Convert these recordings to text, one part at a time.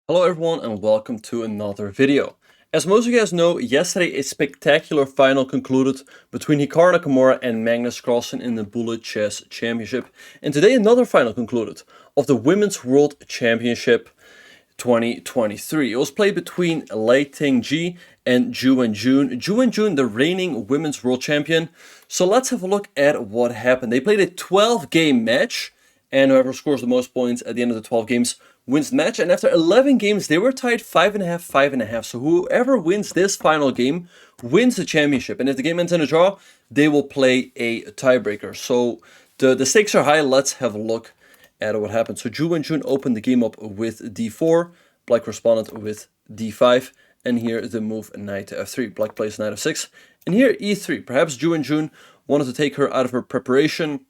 Hello everyone and welcome to another video. As most of you guys know, yesterday a spectacular final concluded between Hikaru Nakamura and Magnus Carlsen in the Bullet Chess Championship. And today another final concluded of the Women's World Championship 2023. It was played between Lei Tingjie and Ju Wenjun. Ju Wenjun, the reigning Women's World Champion. So let's have a look at what happened. They played a 12-game match, and whoever scores the most points at the end of the 12 games wins the match. And after 11 games, they were tied 5.5, 5.5. So whoever wins this final game wins the championship. And if the game ends in a draw, they will play a tiebreaker. So the stakes are high. Let's have a look at what happened. So Ju Wenjun opened the game up with d4. Black responded with d5. And here the move knight to f3. Black plays knight f6. And here e3. Perhaps Ju Wenjun wanted to take her out of her preparation.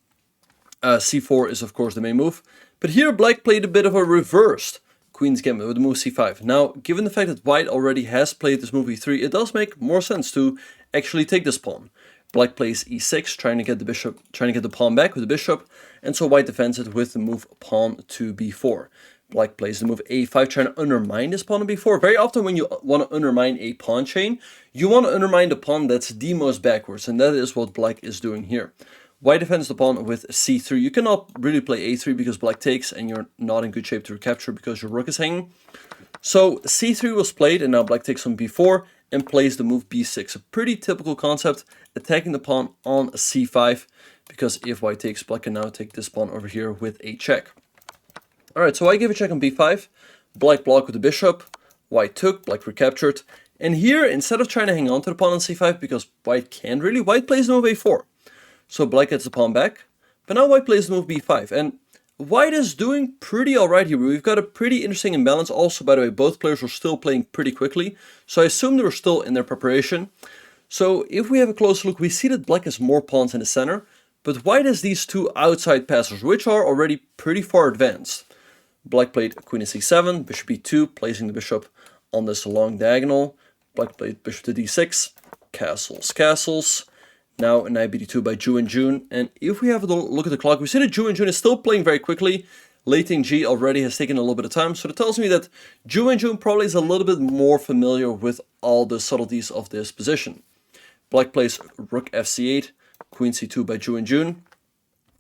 c4 is of course the main move. But here Black played a bit of a reversed Queen's Gambit with the move c5. Now, given the fact that White already has played this move e3, it does make more sense to actually take this pawn. Black plays e6, trying to get the pawn back with the bishop, and so White defends it with the move pawn to b4. Black plays the move a5, trying to undermine this pawn on b4. Very often when you want to undermine a pawn chain, you want to undermine the pawn that's the most backwards, and that is what Black is doing here. White defends the pawn with c3. You cannot really play a3 because Black takes and you're not in good shape to recapture because your rook is hanging. So c3 was played and now Black takes on b4 and plays the move b6. A pretty typical concept, attacking the pawn on c5, because if White takes, Black can now take this pawn over here with a check. Alright, so I gave a check on b5. Black blocked with the bishop. White took, Black recaptured. And here, instead of trying to hang on to the pawn on c5, because White can't really, White plays the move a4. So Black gets the pawn back, but now White plays the move b5, and White is doing pretty alright here. We've got a pretty interesting imbalance. Also, by the way, both players were still playing pretty quickly, so I assume they were still in their preparation. So if we have a close look, we see that Black has more pawns in the center, but White has these two outside passers, which are already pretty far advanced. Black played Queen to c7, Bishop e2, placing the bishop on this long diagonal. Black played Bishop to d6, castles, castles. Now knight bd2 by Ju Wenjun, and if we have a look at the clock, we see that Ju Wenjun is still playing very quickly. Lei Tingjie already has taken a little bit of time, so that tells me that Ju Wenjun probably is a little bit more familiar with all the subtleties of this position. Black plays rook fc8, Queen c2 by Ju Wenjun,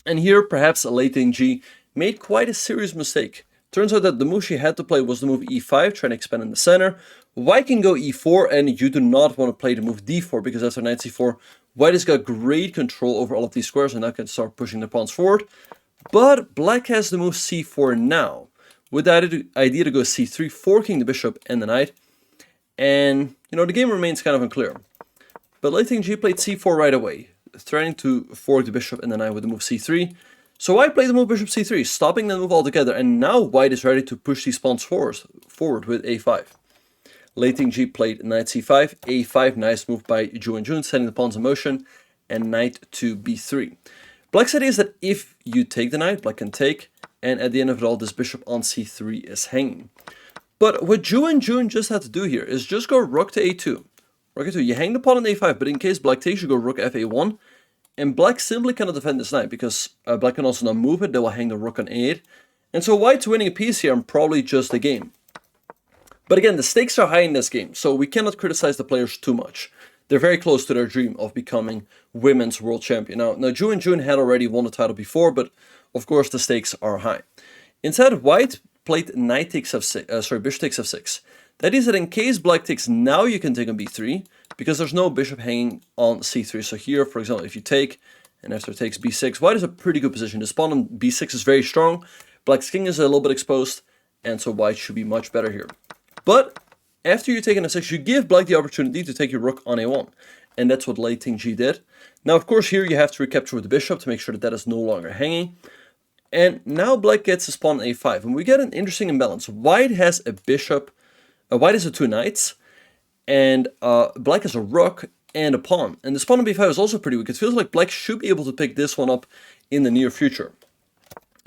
and here perhaps Lei Tingjie made quite a serious mistake. Turns out that the move she had to play was the move e5, trying to expand in the center. White can go e4, and you do not want to play the move d4, because after knight c4, White has got great control over all of these squares and now can start pushing the pawns forward. But Black has the move c4 now, with the idea to go c3, forking the bishop and the knight. And, the game remains kind of unclear. But Lei Tingjie played c4 right away, threatening to fork the bishop and the knight with the move c3. So White played the move bishop c3, stopping the move altogether, and now White is ready to push these pawns forward with a5. Lei Tingjie played knight c5, a5, nice move by Ju Wenjun, setting the pawns in motion, and knight to b3. Black's idea is that if you take the knight, Black can take, and at the end of it all, this bishop on c3 is hanging. But what Ju Wenjun just had to do here is just go rook to a2. Rook a2, you hang the pawn on a5, but in case Black takes, you go rook fa1, and Black simply cannot defend this knight, because Black can also not move it, they will hang the rook on a8. And so White's winning a piece here, and probably just the game. But again, the stakes are high in this game, so we cannot criticize the players too much. They're very close to their dream of becoming women's world champion. Now Ju Wenjun had already won the title before, but of course the stakes are high. Instead, White played knight takes f6, bishop takes f6. That is that in case Black takes, now you can take on b3, because there's no bishop hanging on c3. So here, for example, if you take, and after it takes b6, White is a pretty good position. This pawn on b6 is very strong, Black's king is a little bit exposed, and so White should be much better here. But after you take an f6, you give Black the opportunity to take your rook on a1. And that's what Lei Tingjie did. Now, of course, here you have to recapture with the bishop to make sure that that is no longer hanging. And now Black gets his pawn on a5. And we get an interesting imbalance. White has a bishop. White has the two knights. And Black has a rook and a pawn. And this pawn on b5 is also pretty weak. It feels like Black should be able to pick this one up in the near future.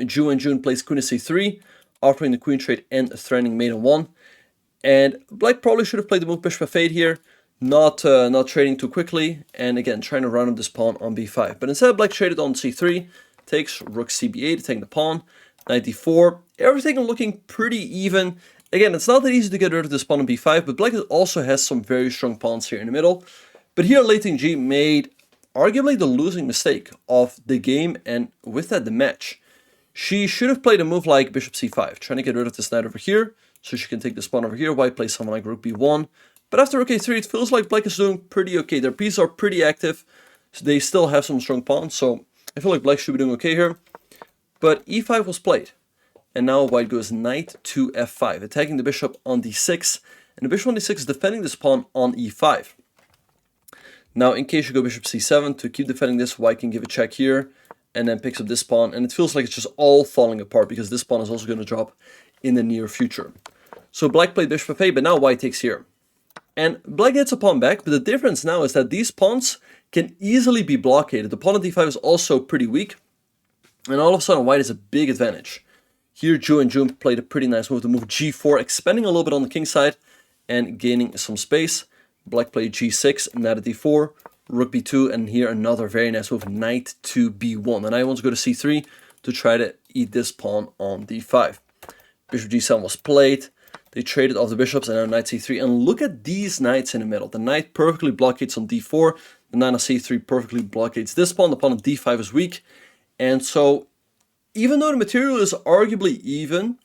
Ju Wenjun plays queen to c3, offering the queen trade and threatening mate on 1. And Black probably should have played the move bishop f8 here, not trading too quickly, and again trying to round up this pawn on b5. But instead, Black traded on c3, takes rook cb8, taking the pawn, knight d4, everything looking pretty even Again, it's not that easy to get rid of this pawn on b5, but black also has some very strong pawns here in the middle. But here Lei Tingjie made arguably the losing mistake of the game, and with that the match. She should have played a move like bishop c5, trying to get rid of this knight over here, so she can take this pawn over here. White plays something like rook b1. But after rook a3, it feels like black is doing pretty okay. Their pieces are pretty active, so they still have some strong pawns, so I feel like black should be doing okay here. But e5 was played, and now white goes knight to f5, attacking the bishop on d6, and the bishop on d6 is defending this pawn on e5. Now, in case you go bishop c7, to keep defending this, white can give a check here, and then picks up this pawn, and it feels like it's just all falling apart, because this pawn is also going to drop in the near future. So black played bishop f8, but now white takes here. And black gets a pawn back, but the difference now is that these pawns can easily be blockaded. The pawn on d5 is also pretty weak, and all of a sudden white has a big advantage. Here Ju Wenjun played a pretty nice move, to move g4, expanding a little bit on the king side and gaining some space. Black played g6, knight at d4, rook b2, and here another very nice move, knight to b1. And I want to go to c3 to try to eat this pawn on d5. Bishop g7 was played. They traded off the bishops, and now knight c3. And look at these knights in the middle. The knight perfectly blockades on d4. The knight on c3 perfectly blockades this pawn. The pawn on d5 is weak. And so, even though the material is arguably even,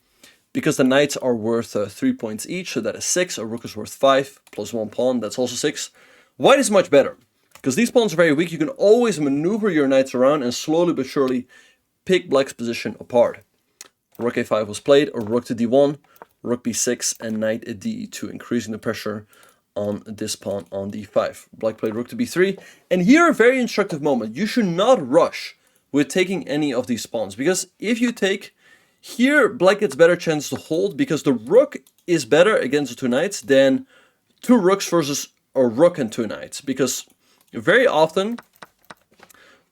because the knights are worth 3 points each, so that is 6. A rook is worth 5, plus 1 pawn, that's also 6. White is much better, because these pawns are very weak. You can always maneuver your knights around and slowly but surely pick black's position apart. Rook a5 was played, or rook to d1, rook b6, and knight at d2, increasing the pressure on this pawn on d5. Black played rook to b3, and here a very instructive moment. You should not rush with taking any of these pawns, because if you take here, black gets better chance to hold, because the rook is better against the two knights than two rooks versus a rook and two knights, because very often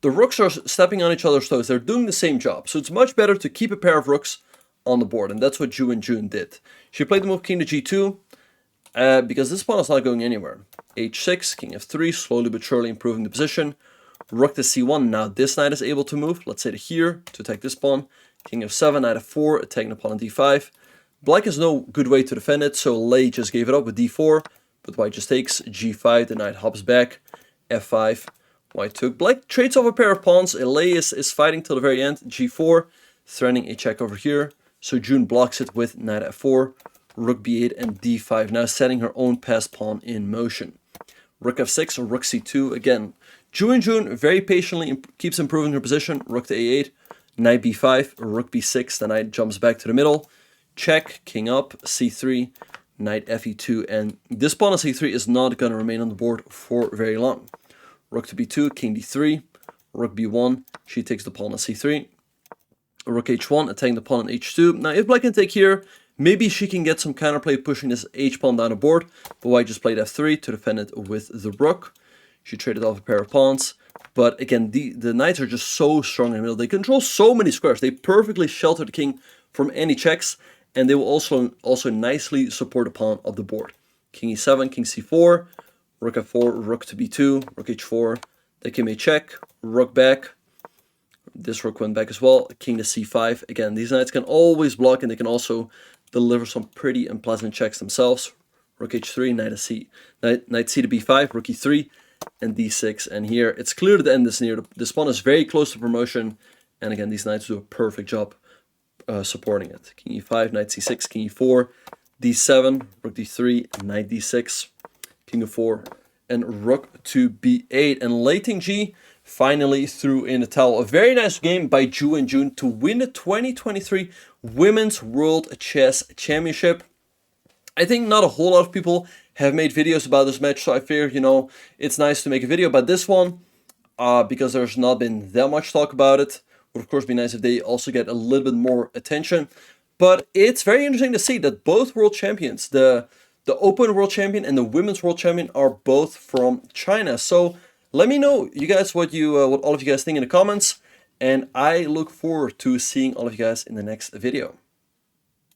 the rooks are stepping on each other's toes. They're doing the same job, so it's much better to keep a pair of rooks on the board, and that's what Ju Wenjun did. She played the move king to g2, because this pawn is not going anywhere. h6, king f3, slowly but surely improving the position. Rook to c1, now this knight is able to move, let's say to here, to attack this pawn. King f7, knight f4, attacking the pawn on d5. Black has no good way to defend it, so Lei just gave it up with d4, but white just takes g5, the knight hops back, f5, white took. Black trades off a pair of pawns, and Lei is fighting till the very end, g4, threatening a check over here, so June blocks it with knight f4, rook b8, and d5, now setting her own passed pawn in motion. Rook f6 or rook c2, again, Ju Wenjun very patiently keeps improving her position, rook to a8, knight b5, rook b6, the knight jumps back to the middle, check, king up, c3, knight fe2, and this pawn on c3 is not going to remain on the board for very long. Rook to b2, king d3, rook b1, she takes the pawn on c3, rook h1, attacking the pawn on h2. Now if black can take here, maybe she can get some counterplay pushing this h-pawn down the board, but white just played f3 to defend it with the rook. She traded off a pair of pawns. But again, the knights are just so strong in the middle. They control so many squares. They perfectly shelter the king from any checks, and they will also nicely support the pawn of the board. King e7, king c4, rook f4, rook to b2, rook h4. They came a check, rook back. This rook went back as well. King to c5. Again, these knights can always block, and they can also deliver some pretty unpleasant checks themselves. Rook h3, knight c to b5, rook e3. And d6, and here it's clear that the end is near. This pawn is very close to promotion, and again these knights do a perfect job supporting it. King e5, knight c6, king e4, d7, rook d3, knight d6, king e4, and rook to b8. And Lei Tingjie finally threw in the towel. A very nice game by Ju Wenjun to win the 2023 Women's World Chess Championship. I think not a whole lot of people have made videos about this match, so I figured, it's nice to make a video about this one, because there's not been that much talk about it. Would of course be nice if they also get a little bit more attention. But it's very interesting to see that both world champions, the Open World Champion and the Women's World Champion, are both from China. So let me know, you guys, what all of you guys think in the comments, and I look forward to seeing all of you guys in the next video.